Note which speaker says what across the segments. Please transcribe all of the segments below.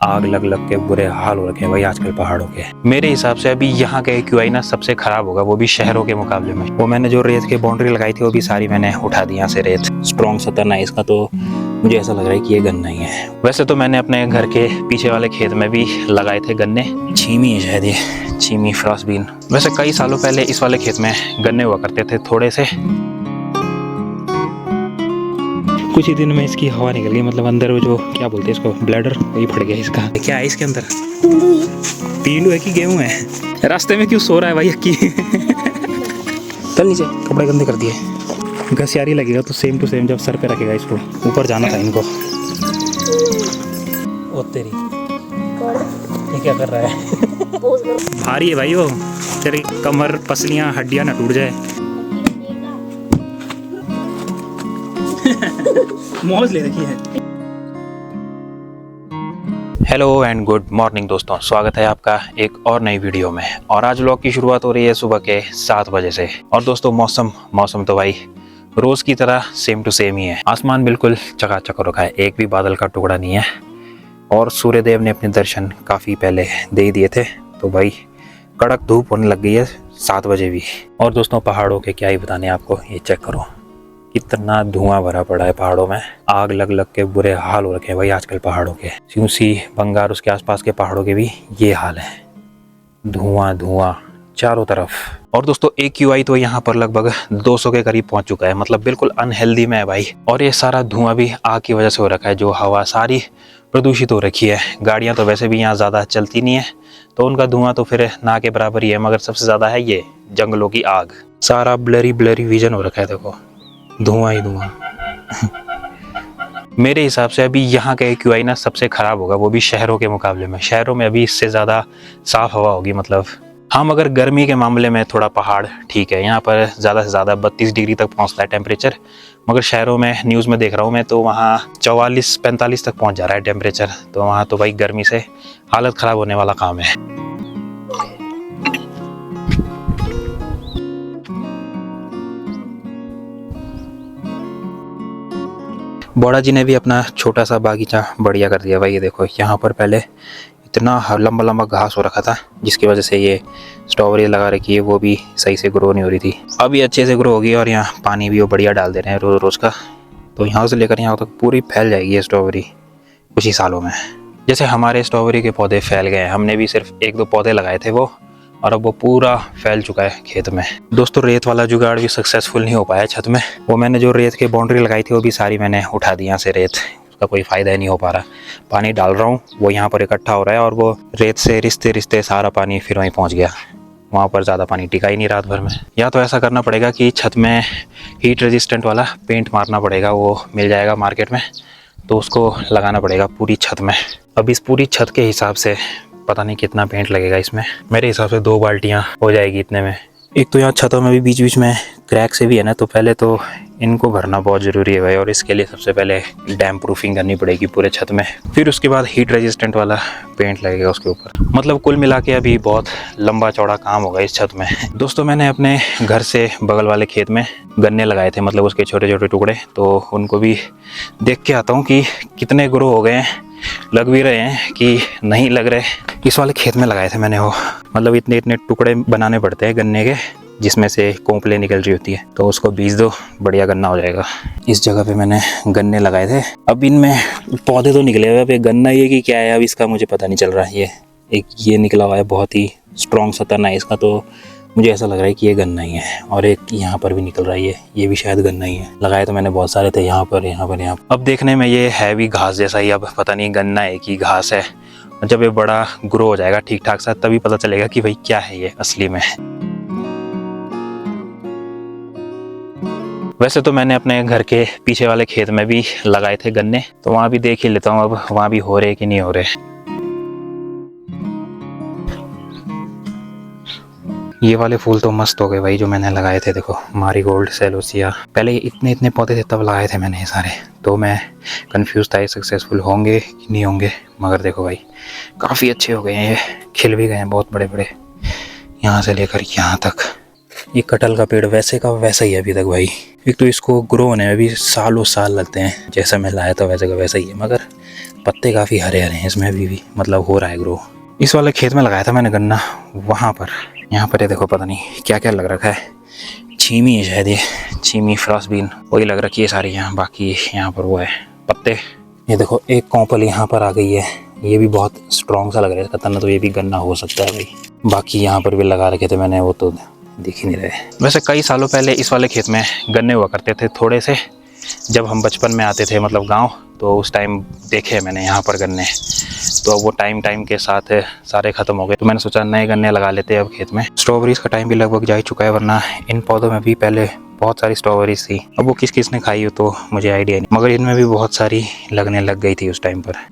Speaker 1: आग लग लग के बुरे हाल हो रखे हैं भाई आजकल पहाड़ों के। मेरे हिसाब से अभी यहाँ का AQI ना सबसे खराब होगा, वो भी शहरों के मुकाबले में। वो मैंने जो रेत की बाउंड्री लगाई थी वो भी सारी मैंने उठा दी यहाँ से। रेत स्ट्रॉन्ग सतरना है इसका, तो मुझे ऐसा लग रहा है कि ये गन्ना ही है। वैसे तो मैंने अपने घर के पीछे वाले खेत में भी लगाए थे गन्ने। छीमी है शायद, ये छीमी फ्रॉस्ट बीन। वैसे कई सालों पहले इस वाले खेत में गन्ने हुआ करते थे थोड़े से। कुछ ही दिन में इसकी हवा निकल गई, मतलब अंदर वो जो क्या बोलते हैं इसको, ब्लैडर, वही फट गया इसका। क्या है इसके अंदर? पीलू है कि गेहूं है? रास्ते में क्यों सो रहा है भाई अक्की? चल नीचे, कपड़े गंदे कर दिए। घसियारी लगेगा तो सेम टू सेम जब सर पे रखेगा इसको। ऊपर जाना था इनको। ओ तेरी, ये क्या कर रहा है? भारी है भाई वो, तेरी कमर पसलियां हड्डियां ना टूट जाए। मौज ले रखी है। हेलो एंड गुड मॉर्निंग दोस्तों, स्वागत है आपका एक और नई वीडियो में। और आज व्लॉग की शुरुआत हो रही है सुबह के 7 बजे से। और दोस्तों मौसम तो भाई रोज की तरह सेम टू सेम ही है। आसमान बिल्कुल चकाचक हो रखा है, एक भी बादल का टुकड़ा नहीं है। और सूर्यदेव ने अपने दर्शन काफ़ी पहले दे ही दिए थे, तो भाई कड़क धूप होने लग गई है 7 बजे भी। और दोस्तों पहाड़ों के क्या ही बताने आपको, ये चेक करो कितना धुआं भरा पड़ा है पहाड़ों में। आग लग लग के बुरे हाल हो रखे हैं भाई आजकल पहाड़ों के। यूसी बंगार उसके आसपास के पहाड़ों के भी ये हाल है, धुआं चारों तरफ। और दोस्तों AQI तो यहाँ पर लगभग 200 के करीब पहुंच चुका है, मतलब बिल्कुल अनहेल्दी में है भाई। और ये सारा धुआं भी आग की वजह से हो रखा है, जो हवा सारी प्रदूषित हो रखी है। गाड़ियाँ तो वैसे भी यहाँ ज़्यादा चलती नहीं है, तो उनका धुआं तो फिर ना के बराबर ही है। मगर सबसे ज़्यादा है ये जंगलों की आग। सारा ब्लरी विजन हो रखा है, देखो धुआं ही धुआं। मेरे हिसाब से अभी यहाँ का AQI ना सबसे खराब होगा, वो भी शहरों के मुकाबले में। शहरों में अभी इससे ज़्यादा साफ हवा होगी। मतलब हाँ, मगर गर्मी के मामले में थोड़ा पहाड़ ठीक है, यहाँ पर ज़्यादा से ज़्यादा 32 डिग्री तक पहुँचता है टेम्परेचर। मगर शहरों में न्यूज़ में देख रहा हूँ मैं, तो वहाँ 44-45 तक पहुँच जा रहा है टेम्परेचर। तो वहाँ तो भाई गर्मी से हालत ख़राब होने वाला काम है। बौड़ा जी ने भी अपना छोटा सा बागीचा बढ़िया कर दिया भाई। ये देखो यहाँ पर पहले इतना लंबा लंबा घास हो रखा था, जिसकी वजह से ये स्ट्रॉबेरी लगा रखी है, वो भी सही से ग्रो नहीं हो रही थी। अब ये अच्छे से ग्रो होगी। और यहाँ पानी भी वो बढ़िया डाल दे रहे हैं रोज़ रोज़ का, तो यहाँ से लेकर यहाँ तक पूरी फैल जाएगी ये स्ट्रॉबेरी कुछ ही सालों में। जैसे हमारे स्ट्रॉबेरी के पौधे फैल गए हैं, हमने भी सिर्फ 1-2 पौधे लगाए थे वो, और अब वो पूरा फैल चुका है खेत में। दोस्तों रेत वाला जुगाड़ भी सक्सेसफुल नहीं हो पाया छत में। वो मैंने जो रेत की बाउंड्री लगाई थी वो भी सारी मैंने उठा दी यहाँ से। रेत उसका कोई फ़ायदा ही नहीं हो पा रहा। पानी डाल रहा हूँ, वो यहाँ पर इकट्ठा हो रहा है, और वो रेत से रिश्ते सारा पानी फिर वहीं पहुँच गया। वहाँ पर ज़्यादा पानी टिका ही नहीं रात भर में। या तो ऐसा करना पड़ेगा कि छत में हीट रेजिस्टेंट वाला पेंट मारना पड़ेगा, वो मिल जाएगा मार्केट में, तो उसको लगाना पड़ेगा पूरी छत में। अब इस पूरी छत के हिसाब से पता नहीं कितना पेंट लगेगा इसमें। मेरे हिसाब से 2 बाल्टियाँ हो जाएगी इतने में। एक तो यहाँ छतों में भी बीच बीच में क्रैक से भी है ना, तो पहले तो इनको भरना बहुत ज़रूरी है भाई। और इसके लिए सबसे पहले डैम प्रूफिंग करनी पड़ेगी पूरे छत में, फिर उसके बाद हीट रेजिस्टेंट वाला पेंट लगेगा उसके ऊपर। मतलब कुल मिला के अभी बहुत लंबा चौड़ा काम होगा इस छत में। दोस्तों मैंने अपने घर से बगल वाले खेत में गन्ने लगाए थे, मतलब उसके छोटे छोटे टुकड़े, तो उनको भी देख के आता हूँ कि कितने ग्रो हो गए हैं, लग भी रहे हैं कि नहीं लग रहे। इस वाले खेत में लगाए थे मैंने वो, मतलब इतने इतने टुकड़े बनाने पड़ते हैं गन्ने के, जिसमें से कोंपले निकल रही होती है, तो उसको बीज दो, बढ़िया गन्ना हो जाएगा। इस जगह पे मैंने गन्ने लगाए थे। अब इनमें पौधे तो निकले हुए, अब ये गन्ना ये कि क्या है अब इसका मुझे पता नहीं चल रहा है। ये निकला हुआ है, बहुत ही स्ट्रॉन्ग सा तना है इसका, तो मुझे ऐसा लग रहा है कि ये गन्ना ही है। और एक यहाँ पर भी निकल रहा है, ये भी शायद गन्ना ही है। लगाए तो मैंने बहुत सारे थे यहाँ पर। अब देखने में ये है भी घास जैसा ही, अब पता नहीं गन्ना है कि घास है। जब ये बड़ा ग्रो हो जाएगा ठीक ठाक सा, तभी पता चलेगा कि भाई क्या है ये असली में। वैसे तो मैंने अपने घर के पीछे वाले खेत में भी लगाए थे गन्ने, तो वहाँ भी देख ही लेता हूँ अब वहाँ भी हो रहे कि नहीं हो रहे। ये वाले फूल तो मस्त हो गए भाई जो मैंने लगाए थे। देखो मारीगोल्ड, सेलोसिया, पहले इतने इतने पौधे थे तब लगाए थे मैंने ये सारे, तो मैं कंफ्यूज था ये सक्सेसफुल होंगे कि नहीं होंगे। मगर देखो भाई काफ़ी अच्छे हो गए हैं, ये खिल भी गए हैं बहुत बड़े बड़े, यहाँ से लेकर यहाँ तक। ये कटहल का पेड़ वैसे का वैसा ही है अभी तक भाई। एक तो इसको ग्रो होने में भी सालों साल लगते हैं, जैसा मैं लाया था वैसे का वैसा ही है, मगर पत्ते काफ़ी हरे हरे हैं इसमें अभी भी, मतलब हो रहा है ग्रो। इस वाले खेत में लगाया था मैंने गन्ना, वहाँ पर। यहाँ पर ये देखो पता नहीं क्या क्या लग रखा है, छीमी है शायद, ये छीमी फ्रॉस बीन वही लग रखी है सारी यहाँ। बाकी यहाँ पर वो है पत्ते। ये देखो एक कॉम्पल यहाँ पर आ गई है, ये भी बहुत स्ट्रॉन्ग सा लग रहा है इसका तना, तो ये भी गन्ना हो सकता है भाई। बाकी यहाँ पर भी लगा रखे थे मैंने, वो तो दिख ही नहीं रहे। वैसे कई सालों पहले इस वाले खेत में गन्ने हुआ करते थे थोड़े से, जब हम बचपन में आते थे मतलब गांव, तो उस टाइम देखे मैंने यहाँ पर गन्ने। तो अब वो टाइम के साथ सारे ख़त्म हो गए, तो मैंने सोचा नए गन्ने लगा लेते हैं अब खेत में। स्ट्रॉबेरीज़ का टाइम भी लगभग जा ही चुका है, वरना इन पौधों में भी पहले बहुत सारी स्ट्रॉबेरीज थी। अब वो किस किस ने खाई हो तो मुझे आइडिया नहीं, मगर इनमें भी बहुत सारी लगने लग गई थी उस टाइम पर।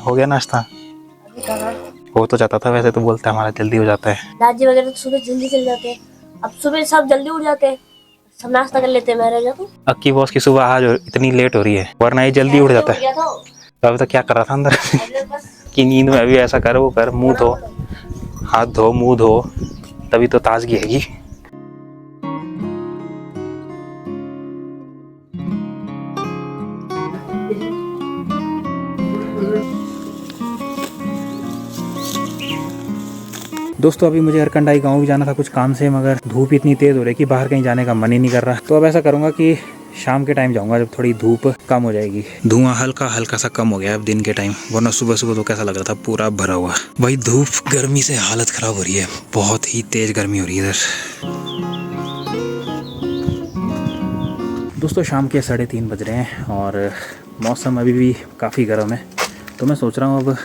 Speaker 1: हो गया नाश्ता? हो तो जाता था वैसे, तो बोलते हमारा जल्दी हो जाता है।
Speaker 2: दादी वगैरह तो सुबह जल्दी चल जाते हैं, अब सुबह सब जल्दी उठ जाते हैं, सब नाश्ता कर लेते हैं, मैं रह जाता हूँ।
Speaker 1: अक्की बॉस की सुबह आज इतनी लेट हो रही है, वरना ये जल्दी उठ जाता है। तो अभी तक क्या कर रहा था अंदर कि नींद में अभी ऐसा कर वो कर, मुंह धो, हाथ धो, मुंह धो, तभी तो ताजगी हैगी। दोस्तों अभी मुझे अरकंडाई गांव भी जाना था कुछ काम से, मगर धूप इतनी तेज़ हो रही है कि बाहर कहीं जाने का मन ही नहीं कर रहा। तो अब ऐसा करूंगा कि शाम के टाइम जाऊंगा जब थोड़ी धूप कम हो जाएगी। धुआं हल्का हल्का सा कम हो गया अब दिन के टाइम, वरना सुबह सुबह तो कैसा लग रहा था पूरा भरा हुआ। भाई धूप गर्मी से हालत खराब हो रही है, बहुत ही तेज गर्मी हो रही है इधर। दोस्तों शाम के 3:30 बज रहे हैं और मौसम अभी भी काफ़ी गर्म है, तो मैं सोच रहा हूँ अब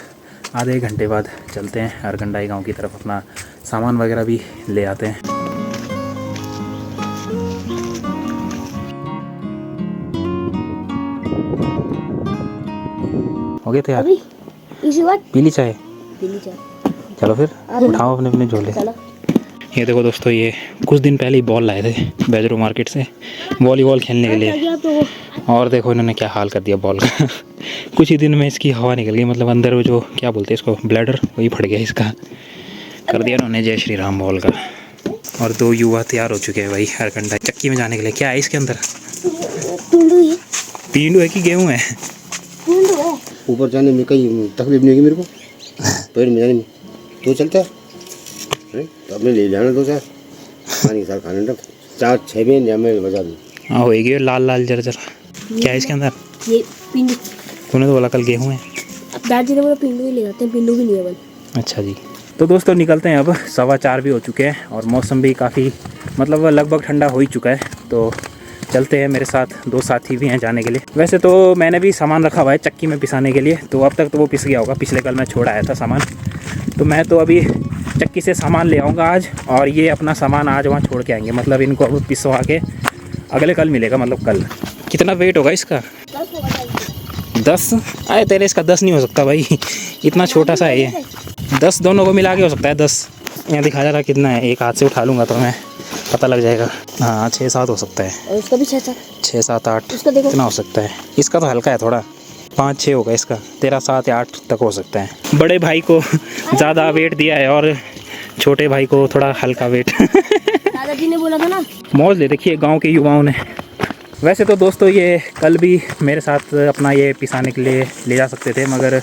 Speaker 1: आधे एक घंटे बाद चलते हैं अरकंडाई गांव की तरफ, अपना सामान वगैरह भी ले आते हैं। हो गए थे यार,
Speaker 2: इसी बात
Speaker 1: पीली चाय। चलो फिर
Speaker 2: अरे
Speaker 1: उठाओ अपने अपने झोले।
Speaker 2: चलो।
Speaker 1: ये देखो दोस्तों, ये कुछ दिन पहले ही बॉल लाए थे बेजरो मार्केट से वॉलीबॉल खेलने के लिए, और देखो इन्होंने क्या हाल कर दिया बॉल का कुछ ही दिन में इसकी हवा निकल गई, मतलब अंदर वो जो क्या बोलते हैं इसको, ब्लैडर, वही फट गया इसका, कर दिया उन्होंने जय श्री राम बॉल का। और 2 युवा तैयार हो चुके हैं भाई अरकंडाई चक्की में जाने के लिए। क्या है इसके अंदर? पींडू है कि गेहूँ है?
Speaker 3: ऊपर जाने में कहीं तकलीफ नहीं होगी मेरे को, पैर में जाने में तो चलता है। तो अपने ले जाना 2-4 पानी के साथ खाने तक 4-6 महीने मैं बजा दूँ।
Speaker 1: हाँ होएगी लाल लाल जरा जरा। क्या है इसके अंदर?
Speaker 2: ये पिंडू।
Speaker 1: तूने तो बोला कल गेहूँ है।
Speaker 2: अब दादी ने बोला पिंडू ही ले जाते हैं, पिंडू भी नहीं है बल।
Speaker 1: अच्छा जी, तो दोस्तों निकलते हैं अब। 4:15 भी हो चुके हैं और मौसम भी काफ़ी मतलब लगभग ठंडा हो ही चुका है, तो चलते हैं। मेरे साथ 2 साथी भी हैं जाने के लिए। वैसे तो मैंने भी सामान रखा हुआ है चक्की में पिसाने के लिए, तो अब तक तो वो पिस गया होगा, पिछले कल मैं छोड़ आया था सामान। तो मैं तो अभी चक्की से सामान ले आऊँगा आज, और ये अपना सामान आज वहाँ छोड़ के आएंगे, मतलब इनको अब पिसवा के अगले कल मिलेगा, मतलब कल। कितना वेट होगा इसका? 10? अरे तेरे इसका 10 नहीं हो सकता भाई, इतना छोटा सा है ये। 10 दोनों को मिला के हो सकता है 10। यहाँ दिखा जा रहा कितना है, एक हाथ से उठा लूँगा तो मैं पता लग जाएगा। हाँ 6-7 हो सकता है।
Speaker 2: और उसका भी 6-7,
Speaker 1: 6-7-8
Speaker 2: उसका देखो
Speaker 1: इतना हो सकता है। इसका तो हल्का है थोड़ा, 5-6 होगा इसका। तेरा 7 या 8 तक हो सकता है। बड़े भाई को ज़्यादा वेट दिया है और छोटे भाई को थोड़ा हल्का वेट
Speaker 2: दादाजी ने बोला था ना।
Speaker 1: मौज ले रखी है गाँव के युवाओं ने। वैसे तो दोस्तों ये कल भी मेरे साथ अपना ये पिसाने के लिए ले जा सकते थे, मगर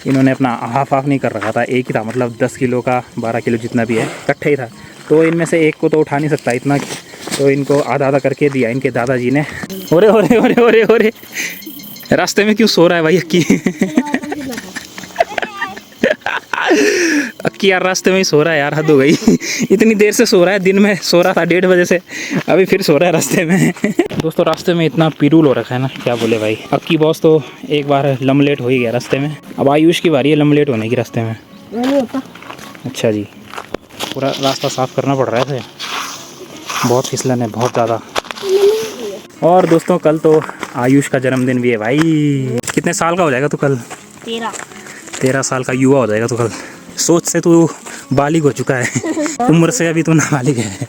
Speaker 1: इन्होंने अपना हाफ नहीं कर रखा था, एक ही था, मतलब 10 किलो का 12 किलो जितना भी है इकट्ठे ही था। तो इनमें से एक को तो उठा नहीं सकता इतना, तो इनको आधा आधा करके दिया इनके दादाजी ने। ओरे ओरे ओरे ओरे ओरे, रास्ते में क्यों सो रहा है भाई अक्की? अक्की यार रास्ते में ही सो रहा है यार, हद हो गई। इतनी देर से सो रहा है, दिन में सो रहा था 1:30 बजे से, अभी फिर सो रहा है रास्ते में। दोस्तों रास्ते में इतना पिरूल हो रखा है ना, क्या बोले भाई। अक्की बॉस तो एक बार लमलेट हो ही गया रास्ते में, अब आयुष की बारी है लमलेट होने की रास्ते में। अच्छा जी, पूरा रास्ता साफ करना पड़ रहा है, बहुत फिसलन है बहुत ज़्यादा। और दोस्तों कल तो आयुष का जन्मदिन भी है भाई। कितने साल का हो जाएगा तू कल? 13 साल का युवा हो जाएगा तू कल। सोच से तू बालिग हो चुका है, उम्र से अभी तू नाबालिग है।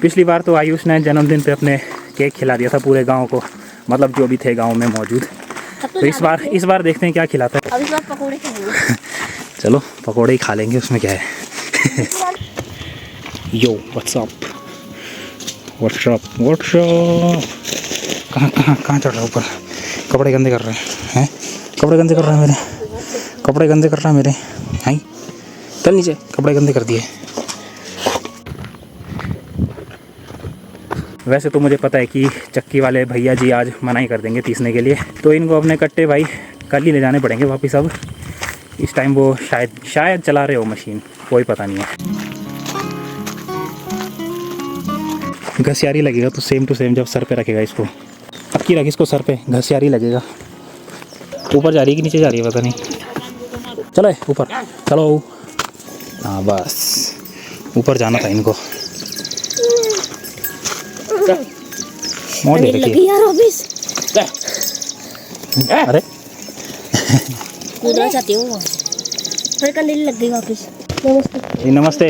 Speaker 1: पिछली बार तो आयुष ने जन्मदिन पे अपने केक खिला दिया था पूरे गांव को, मतलब जो भी थे गांव में मौजूद। तो इस बार देखते हैं क्या खिलाता है।
Speaker 2: अब इस बार पकौड़े खाएंगे।
Speaker 1: चलो पकौड़े ही खा लेंगे, उसमें क्या है। यो व्हाट्सअप कहाँ चढ़ रहा है ऊपर। कपड़े गंदे कर रहे हैं, कपड़े गंदे कर रहे हैं मेरे, कपड़े गंदे कर रहा है मेरे। हैं चल नीचे, कपड़े गंदे कर दिए। वैसे तो मुझे पता है कि चक्की वाले भैया जी आज मना ही कर देंगे तीसने के लिए, तो इनको अपने कट्टे भाई कल ही ले जाने पड़ेंगे वापस। अब इस टाइम वो शायद चला रहे हो मशीन, कोई पता नहीं है। घसियारी लगेगा तो सेम टू सेम जब सर पे रखेगा इसको, अक्की रख इसको सर पे, घसियारी लगेगा। ऊपर जा रही है कि नीचे जा रही है पता नहीं। चलो ऊपर चलो। हाँ बस ऊपर जाना था इनको। अरे
Speaker 2: कूदना चाहती हूँ, फिर कंडील लग गई वापस। नमस्ते
Speaker 1: जी नमस्ते।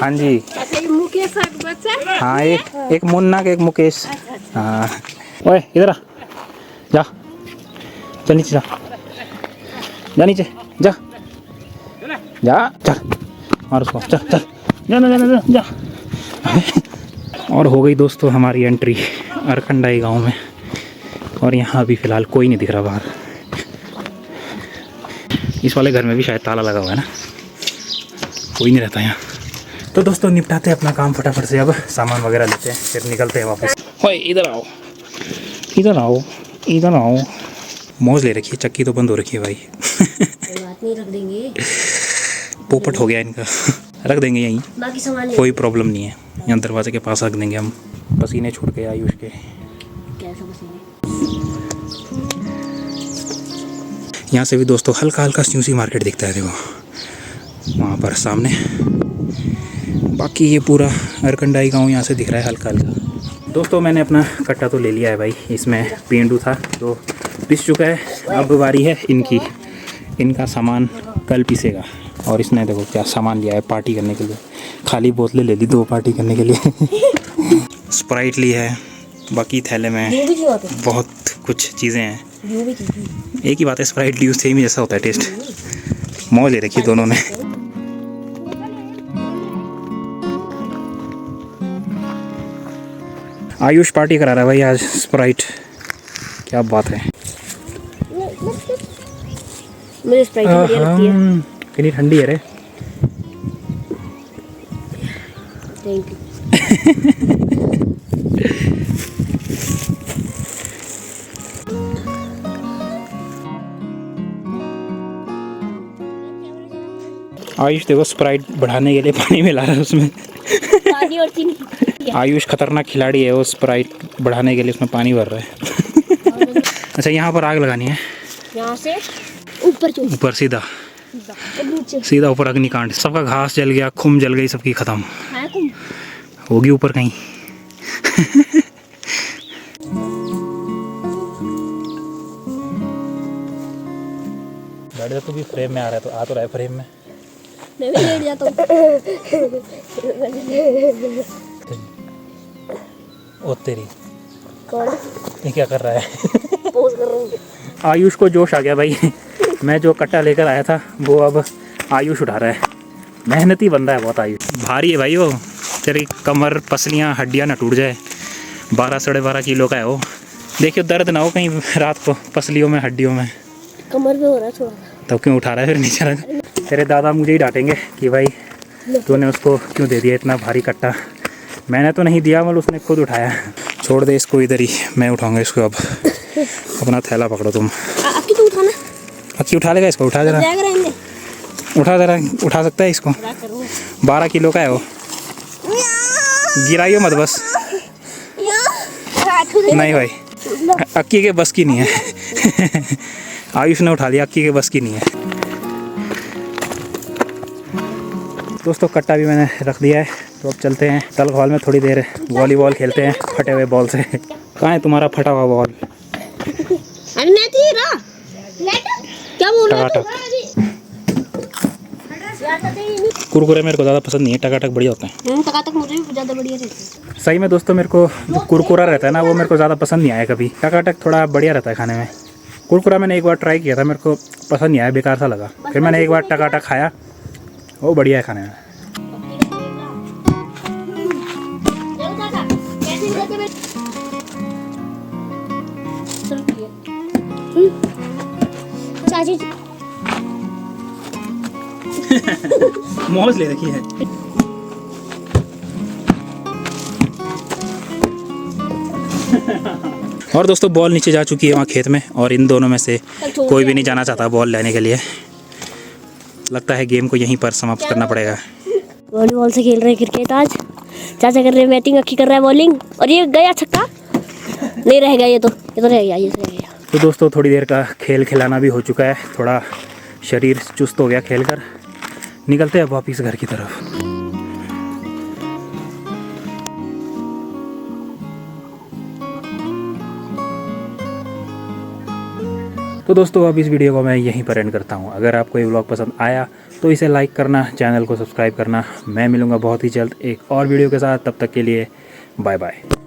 Speaker 1: हाँ जी
Speaker 2: मुकेश बच्चा।
Speaker 1: हाँ, एक मुन्ना के एक मुकेश। हाँ ओए इधर आ, जा चल नीचे जा, जा नीचे जा, जा चल मार उसको, चल चल जा ना जा जा। और हो गई दोस्तों हमारी एंट्री अरकंडाई गांव में, और यहाँ अभी फ़िलहाल कोई नहीं दिख रहा बाहर। इस वाले घर में भी शायद ताला लगा हुआ है ना, कोई नहीं रहता यहाँ। तो दोस्तों निपटाते हैं अपना काम फटाफट से, अब सामान वगैरह लेते हैं फिर निकलते हैं वापस। ओए इधर आओ, इधर आओ, इधर आओ। मौज ले रखी है, चक्की तो बंद हो रखी है भाई।
Speaker 2: बात नहीं, रख देंगे।
Speaker 1: पोपट हो गया इनका। रख देंगे यहीं,
Speaker 2: बाकी सामान
Speaker 1: कोई प्रॉब्लम नहीं है। यहाँ दरवाजे के पास रख देंगे हम। पसीने छूट गए आयुष के।
Speaker 2: कैसा पसीने।
Speaker 1: यहाँ से भी दोस्तों हल्का हल्का न्यूसी मार्केट दिखता है, देखो वहाँ पर सामने। बाकी ये पूरा अरकंडाई गांव यहाँ से दिख रहा है हल्का हल्का। दोस्तों मैंने अपना कट्टा तो ले लिया है भाई, इसमें पेंडू था जो पिस चुका है। अब बारी है इनकी, इनका सामान कल पिसेगा। और इसने देखो क्या सामान लिया है पार्टी करने के लिए, खाली बोतलें ले ली 2 पार्टी करने के लिए। स्प्राइट ली है, बाकी थैले में बहुत कुछ चीज़ें हैं। एक ही बात है, स्प्राइट ड्यू सेम ही जैसा होता है टेस्ट। मौज ले रखी दोनों ने। आयुष पार्टी करा रहा है भाई आज स्प्राइट, क्या बात है।
Speaker 2: मुझे स्प्राइट बढ़िया लगती है।
Speaker 1: कितनी ठंडी है रे।
Speaker 2: Thank you.
Speaker 1: आयुष देखो स्प्राइट बढ़ाने के लिए पानी मिला रहा है उसमें।
Speaker 2: पानी और चीनी।
Speaker 1: आयुष खतरनाक खिलाड़ी है, वो स्प्राइट बढ़ाने के लिए उसमें पानी भर रहा है। अच्छा यहाँ पर आग लगानी है,
Speaker 2: यहाँ से ऊपर
Speaker 1: सीधा सीधा ऊपर अग्निकांड। सबका घास जल गया, खुम जल गई सबकी, खत्म होगी ऊपर कहीं। बैठ जा, तू भी फ्रेम में आ रहा है, तो आ तो रहा है फ्रेम में।
Speaker 2: मैं भी लेट जाता हूँ।
Speaker 1: ओ तेरी,
Speaker 2: कौन
Speaker 1: ये क्या कर रहा है?
Speaker 2: पोज कर रहा हूँ।
Speaker 1: आयुष को जोश आ गया भाई। मैं जो कट्टा लेकर आया था वो अब आयुष उठा रहा है। मेहनती बंदा है बहुत आयुष, भारी है भाई वो। तेरी कमर पसलियाँ हड्डियाँ ना टूट जाए। 12 साढ़े 12 किलो का है वो। देखियो दर्द ना हो कहीं रात को पसलियों में हड्डियों में।
Speaker 2: कमर पे हो रहा है थोड़ा।
Speaker 1: तो क्यों उठा रहा है फिर नीचे रख। तेरे दादा मुझे ही डांटेंगे कि भाई तूने उसको क्यों दे दिया इतना भारी कट्टा। मैंने तो नहीं दिया, मतलब उसने खुद उठाया। छोड़ दे इसको इधर ही, मैं उठाऊंगा इसको अब। अपना थैला पकड़ो तुम।
Speaker 2: अक्की तो उठाना।
Speaker 1: अक्की उठा लेगा इसको, उठा जरा, उठा जरा, उठा सकता है इसको। 12 किलो का है वो। गिराइयो मत बस। नहीं भाई अक्की के बस की नहीं है। आयुष ने उठा लिया, अक्की के बस की नहीं है। दोस्तों कट्टा भी मैंने रख दिया है, तो अब चलते हैं तल हॉल में थोड़ी देर वॉलीबॉल खेलते हैं फटे हुए बॉल से। कहाँ है तुम्हारा फटा हुआ बॉल?
Speaker 2: क्या बोल रहा
Speaker 1: टकाटक। कुरकुरे मेरे को ज़्यादा पसंद नहीं है, टकाटक बढ़िया होते हैं।
Speaker 2: टकाटक मुझे भी ज़्यादा बढ़िया रहता है।
Speaker 1: सही में दोस्तों मेरे को जो कुरकुरा रहता है ना वो मेरे को ज़्यादा पसंद नहीं आया कभी। टकाटक थोड़ा बढ़िया रहता है खाने में। कुरकुरा मैंने एक बार ट्राई किया था, मेरे को पसंद नहीं आया, बेकार सा लगा। फिर मैंने एक बार टकाटक खाया, वो बढ़िया है खाने में।
Speaker 2: चाची
Speaker 1: मौज ले रखी है। और दोस्तों बॉल नीचे जा चुकी है वहाँ खेत में, और इन दोनों में से कोई भी नहीं जाना चाहता बॉल लेने के लिए। लगता है गेम को यहीं पर समाप्त करना पड़ेगा।
Speaker 2: वॉलीबॉल से खेल रहे हैं क्रिकेट आज। चाचा कर रहे हैं बैटिंग, अक्की कर रहा है बॉलिंग, और ये गया छक्का। नहीं रहेगा, ये तो रह गया, ये रह गया।
Speaker 1: तो दोस्तों थोड़ी देर का खेल खिलाना भी हो चुका है, थोड़ा शरीर चुस्त हो गया खेलकर। निकलते हैं वापिस घर की तरफ। तो दोस्तों अब इस वीडियो को मैं यहीं पर एंड करता हूँ। अगर आपको ये व्लॉग पसंद आया तो इसे लाइक करना, चैनल को सब्सक्राइब करना। मैं मिलूँगा बहुत ही जल्द एक और वीडियो के साथ, तब तक के लिए बाय बाय।